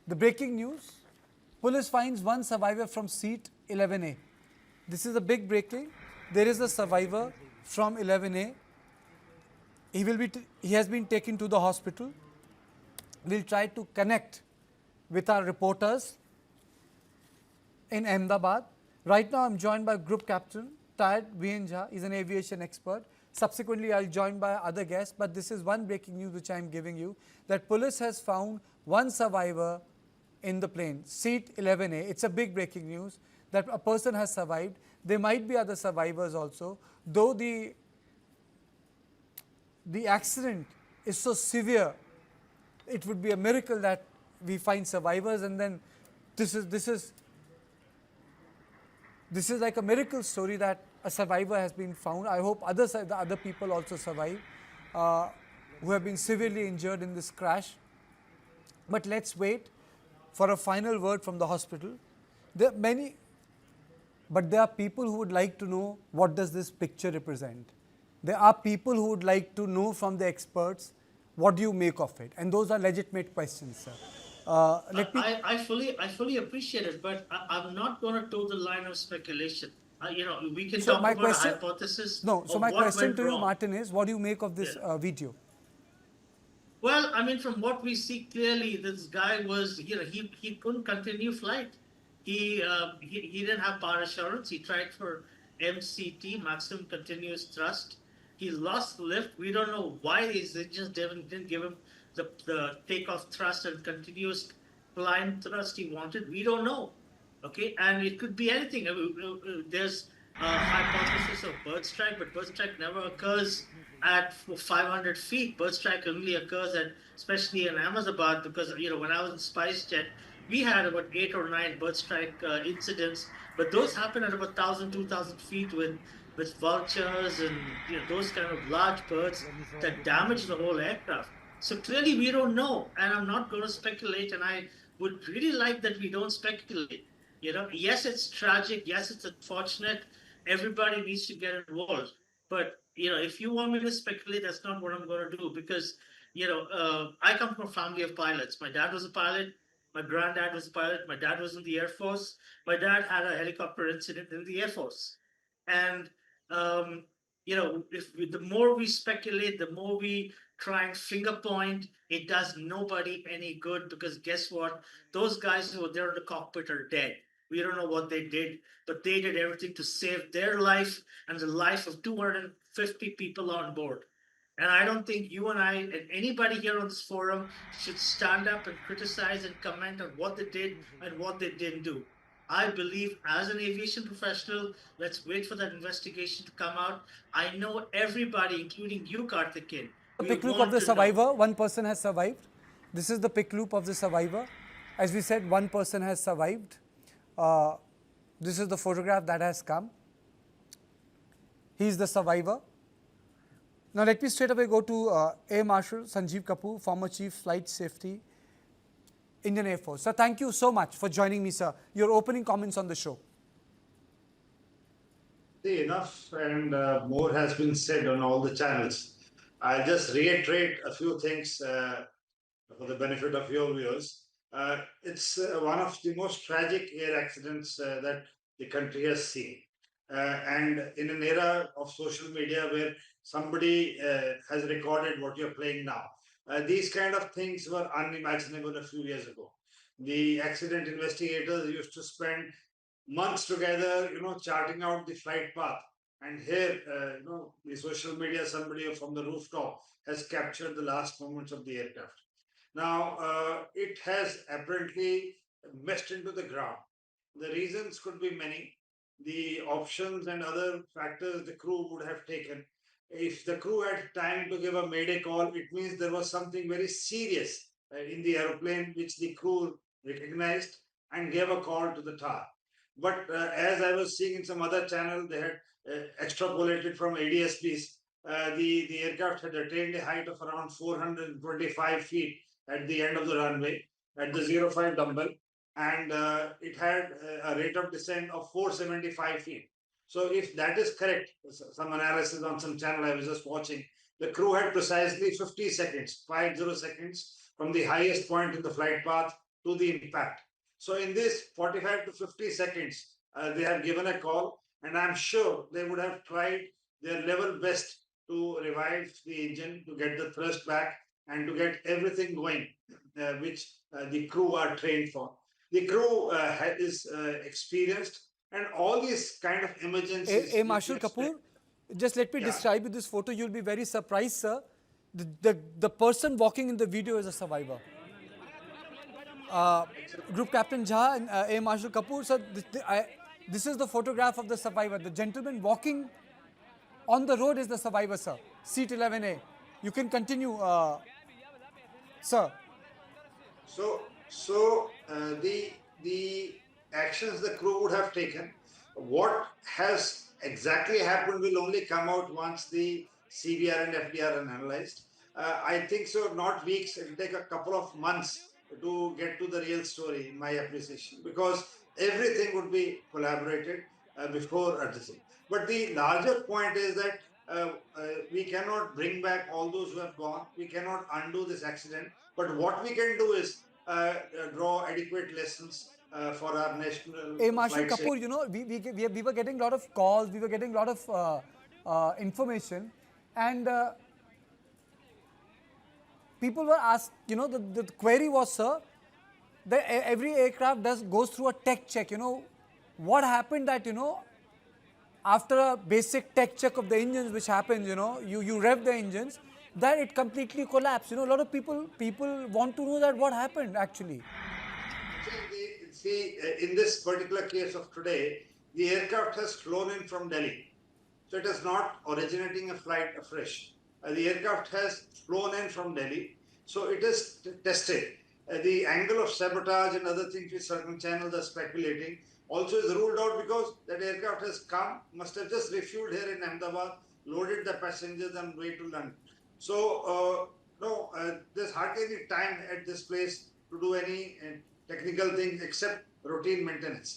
The breaking news, police finds one survivor from seat 11A. This is a big breaking. There is a survivor from 11A. He has been taken to the hospital. We'll try to connect with our reporters in Ahmedabad. Right now, I'm joined by Group Captain Tad Vienja. He's an aviation expert. Subsequently, I'll join by other guests. But this is one breaking news which I'm giving you, that police has found one survivor in the plane, seat 11A. It's a big breaking news that a person has survived. There might be other survivors also, though the accident is so severe. It would be a miracle that we find survivors, and then this is like a miracle story that a survivor has been found. I hope the other people also survive who have been severely injured in this crash. But let's wait for a final word from the hospital. There are people who would like to know, what does this picture represent? There are people who would like to know from the experts, what do you make of it? And those are legitimate questions, sir. I fully appreciate it, but I'm not going to toe the line of speculation. We can So talk my about a question, hypothesis no. So of my what question went to you, wrong. Martin, is what do you make of Yeah. this video? Well, I mean, from what we see clearly, this guy was, he couldn't continue flight. He didn't have power assurance. He tried for MCT, maximum continuous thrust. He lost lift. We don't know why they just didn't give him the takeoff thrust and continuous climb thrust he wanted. We don't know. Okay, and it could be anything. There's a hypothesis of bird strike, but bird strike never occurs at 500 feet. Bird strike only occurs at, especially in Ahmedabad, because when I was in SpiceJet, we had about 8 or 9 bird strike incidents, but those happen at about 1,000, 2,000 feet with vultures and those kind of large birds that damage the whole aircraft. So clearly we don't know, and I'm not going to speculate, and I would really like that we don't speculate. Yes, it's tragic. Yes, it's unfortunate. Everybody needs to get involved. But if you want me to speculate, that's not what I'm going to do, because I come from a family of pilots. My dad was a pilot. My granddad was a pilot. My dad was in the Air Force. My dad had a helicopter incident in the Air Force, and um, the more we speculate, the more we try and finger point, it does nobody any good, because guess what? Those guys who were there in the cockpit are dead. We don't know what they did, but they did everything to save their life and the life of 250 people on board. And I don't think you and I and anybody here on this forum should stand up and criticize and comment on what they did and what they didn't do. I believe, as an aviation professional, let's wait for that investigation to come out. I know everybody, including you, Karthikeyan, The we pic loop of want the to know. survivor, one person has survived. This is the pic loop of the survivor. As we said, one person has survived. Uh, this is the photograph that has come. He is the survivor. Now let me straight away go to Air Marshal Sanjeev Kapoor, former Chief Flight Safety, Indian Air Force. Sir, thank you so much for joining me, sir. Your opening comments on the show. See, enough and more has been said on all the channels. I'll just reiterate a few things for the benefit of your viewers. It's one of the most tragic air accidents that the country has seen. And in an era of social media where somebody has recorded what you're playing now, these kind of things were unimaginable a few years ago. The accident investigators used to spend months together, charting out the flight path. And here, the social media, somebody from the rooftop has captured the last moments of the aircraft. Now, it has apparently messed into the ground. The reasons could be many. The options and other factors the crew would have taken. If the crew had time to give a mayday call, it means there was something very serious in the aeroplane which the crew recognized and gave a call to the tower. But as I was seeing in some other channel, they had extrapolated from ADSPs. The aircraft had attained a height of around 425 feet at the end of the runway at the 05 dumbbell, and it had a rate of descent of 475 feet. So if that is correct, some analysis on some channel I was just watching, the crew had precisely 50 seconds, 50 seconds from the highest point in the flight path to the impact. So in this 45 to 50 seconds, they have given a call, and I'm sure they would have tried their level best to revive the engine, to get the thrust back, and to get everything going, which the crew are trained for. The crew is experienced, and all these kind of emergencies. Marshal Kapoor, just let me Yeah. describe you this photo. You'll be very surprised, sir. The person walking in the video is a survivor. Group Captain Jha and Air Marshal Kapoor, sir, this is the photograph of the survivor. The gentleman walking on the road is the survivor, sir. Seat 11A. You can continue, sir. The actions the crew would have taken, what has exactly happened will only come out once the CBR and FDR are analyzed. I think so, not weeks, it will take a couple of months to get to the real story, in my appreciation, because everything would be collaborated before addressing. But the larger point is that we cannot bring back all those who have gone. We cannot undo this accident. But what we can do is draw adequate lessons for our national Hey, Marshal flight safety. Kapoor, you know, we were getting a lot of calls, we were getting a lot of information, and people were asked, you know, the query was, sir, that every aircraft goes through a tech check. You know, what happened that, you know, after a basic tech check of the engines, which happens, you know, you rev the engines, that it completely collapsed. You know, a lot of people want to know that what happened actually. See, in this particular case of today, the aircraft has flown in from Delhi. So it is not originating a flight afresh. The aircraft has flown in from Delhi. So it is tested. The angle of sabotage and other things which certain channels are speculating also is ruled out, because that aircraft has come, must have just refueled here in Ahmedabad, loaded the passengers and way to London. So no, there's hardly any time at this place to do any technical things except routine maintenance.